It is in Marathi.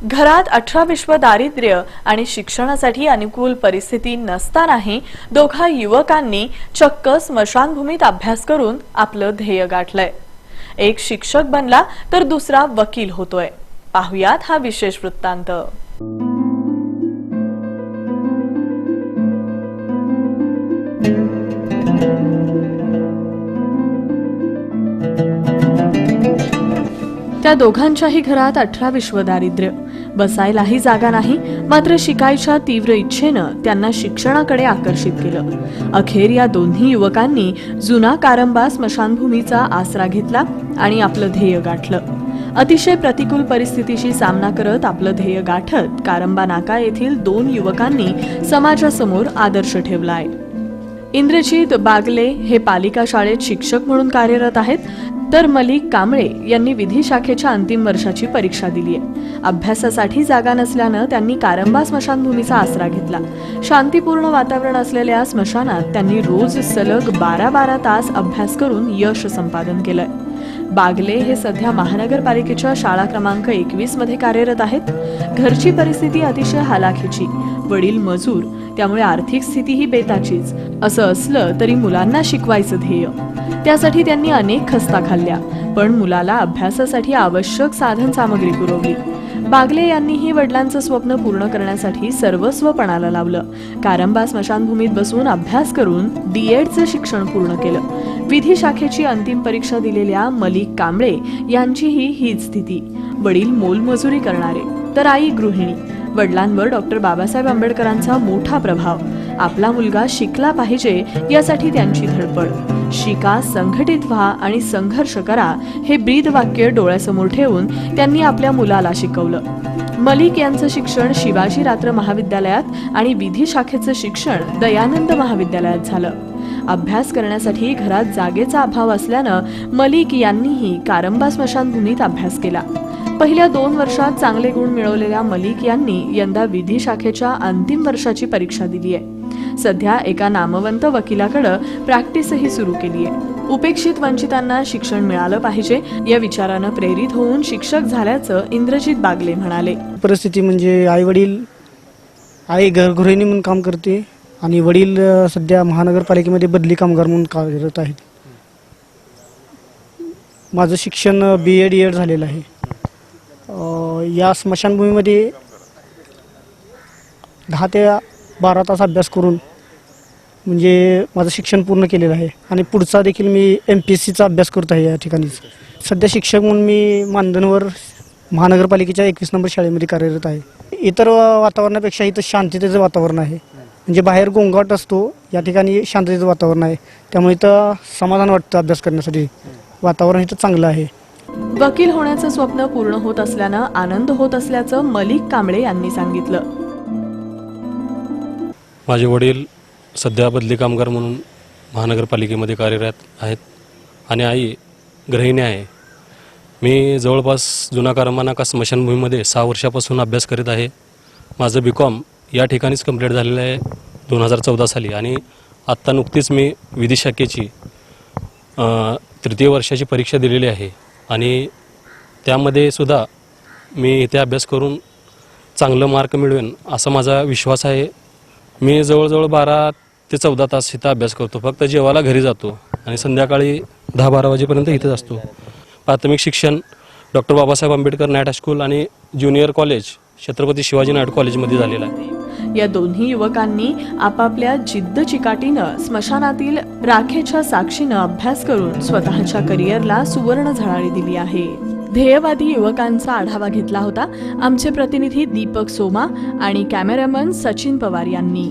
घरात 18 विश्व दारिद्र्य आणि शिक्षणासाठी अनुकूल परिस्थिती नसतानाही दोघा युवकांनी चक्क स्मशानभूमीत अभ्यास करून आपलं ध्येय गाठलंय। एक शिक्षक बनला तर दुसरा वकील होतोय। पाहुयात हा विशेष वृत्तांत। त्या दोघांच्याही घरात 18 विश्व दारिद्र्य, बसायलाही जागा नाही, मात्र शिकायच्या तीव्र इच्छेनं त्यांना शिक्षणाकडे आकर्षित केलं। अखेर या दोन्ही युवकांनी जुना कारंबा स्मशानभूमीचा आसरा घेतला आणि आपलं ध्येय गाठलं। अतिशय प्रतिकूल परिस्थितीशी सामना करत आपलं ध्येय गाठत कारंबा नाका येथील 2 युवकांनी समाजासमोर आदर्श ठेवलाय। इंद्रजित बागले हे पालिका शाळेत शिक्षक म्हणून कार्यरत आहेत, तर मलिक कांबळे यांनी विधी शाखेच्या अंतिम वर्षाची परीक्षा दिली आहे। अभ्यासासाठी जागा नसल्यानं त्यांनी कारंबा स्मशानभूमीचा आसरा घेतला। शांतीपूर्ण वातावरण असलेल्या स्मशानात त्यांनी रोज सलग 12-12 तास अभ्यास करून यश संपादन केलंय। बागले हे सध्या महानगरपालिकेच्या शाळा क्रमांक 21 मध्ये कार्यरत आहेत। घरची परिस्थिती अतिशय हालाखीची, वडील मजूर, त्यामुळे आर्थिक स्थितीही बेताचीच। असं असलं तरी मुलांना शिकवायचं ध्येय, त्यासाठी त्यांनी अनेक खस्ता खाल्ल्या, पण मुलाला अभ्यासासाठी आवश्यक साधन सामग्री पुरवली। बागले यांनीही वडिलांचं स्वप्न पूर्ण करण्यासाठी सर्वस्व पणाला लावलं। कारंबा स्मशानभूमीत बसून अभ्यास करून D.Edचं शिक्षण पूर्ण केलं। विधी शाखेची अंतिम परीक्षा दिलेल्या मलिक कांबळे यांचीही हीच स्थिती। वडील मोलमजुरी करणारे, तर आई गृहिणी। वडिलांवर डॉक्टर बाबासाहेब आंबेडकरांचा मोठा प्रभाव। आपला मुलगा शिकला पाहिजे यासाठी त्यांची धडपड। शिका, संघटित व्हा आणि संघर्ष करा हे ब्रीद वाक्य डोळ्यासमोर ठेवून त्यांनी आपल्या मुलाला शिकवलं। मलिक यांचं शिक्षण शिवाजी रात्र महाविद्यालयात आणि विधी शाखेचं शिक्षण दयानंद महाविद्यालयात झालं। अभ्यास करण्यासाठी घरात जागेचा अभाव असल्यानं मलिक यांनीही कारंबा स्मशानभूमीत अभ्यास केला। पहिल्या 2 वर्षात चांगले गुण मिळवलेल्या मलिक यांनी यंदा विधी शाखेच्या अंतिम वर्षाची परीक्षा दिली आहे। सध्या एका नामवंत वकिलाकडे प्रॅक्टिसही सुरू केली आहे। उपेक्षित वंचितांना शिक्षण मिळालं पाहिजे या विचारानं प्रेरित होऊन शिक्षक झाल्याचं इंद्रजित बागले म्हणाले। परिस्थिती म्हणजे आई गृहिणी म्हणून काम करते आणि वडील सध्या महानगरपालिकेमध्ये बदली कामगार म्हणून कार्यरत आहेत। माझं शिक्षण BA D.Ed झालेलं आहे। या स्मशानभूमीमध्ये 10 ते 12 तास अभ्यास करून म्हणजे माझं शिक्षण पूर्ण केलेलं आहे आणि पुढचा देखील मी MPSCचा अभ्यास करत आहे या ठिकाणीच। सध्या शिक्षक म्हणून मी मानधनवर महानगरपालिकेच्या 21 नंबर शाळेमध्ये कार्यरत आहे। इतर वातावरणापेक्षा इथं शांततेचं वातावरण आहे, म्हणजे बाहेर गोंगाट असतो, या ठिकाणी शांततेचं वातावरण आहे, त्यामुळे इथं समाधान वाटतं अभ्यास करण्यासाठी। वातावरण इथं चांगलं आहे। वकील होण्याचं स्वप्न पूर्ण होत असल्यानं आनंद होत असल्याचं मलिक कांबळे यांनी सांगितलं। माझे वडील सध्या बदली कामगार म्हणून महानगरपालिकेमध्ये कार्यरत आहेत आणि आई गृहिणी आहे। मी जवळपास जुना कारंबा नाका स्मशानभूमीमध्ये 6 वर्षापासून अभ्यास करीत आहे। माझं BCom या ठिकाणीच कंप्लीट झालेलं आहे 2014 साली आणि आत्ता नुकतीच मी विधी शाखेची 3य वर्षाची परीक्षा दिलेली आहे आणि त्यामध्ये सुद्धा मी इथे अभ्यास करून चांगलं मार्क मिळवेन असा माझा विश्वास आहे। मी जवळजवळ 12 ते 14 तास इथं अभ्यास करतो, फक्त जेवायला घरी जातो आणि संध्याकाळी 10-12 वाजेपर्यंत इथेच असतो। प्राथमिक शिक्षण doctor Babasaheb Ambedkar night high school आणि junior college Chhatrapati Shivaji night कॉलेजमध्ये झालेलं आहे। या दोन्ही युवकांनी आपापल्या जिद्द चिकाटीनं स्मशानातील राखेच्या साक्षीनं अभ्यास करून स्वतःच्या करिअरला सुवर्ण झळाळी दिली आहे। ध्येयवादी युवकांचा आढावा घेतला होता आमचे प्रतिनिधी दीपक सोमा आणि कॅमेरामन सचिन पवार यांनी।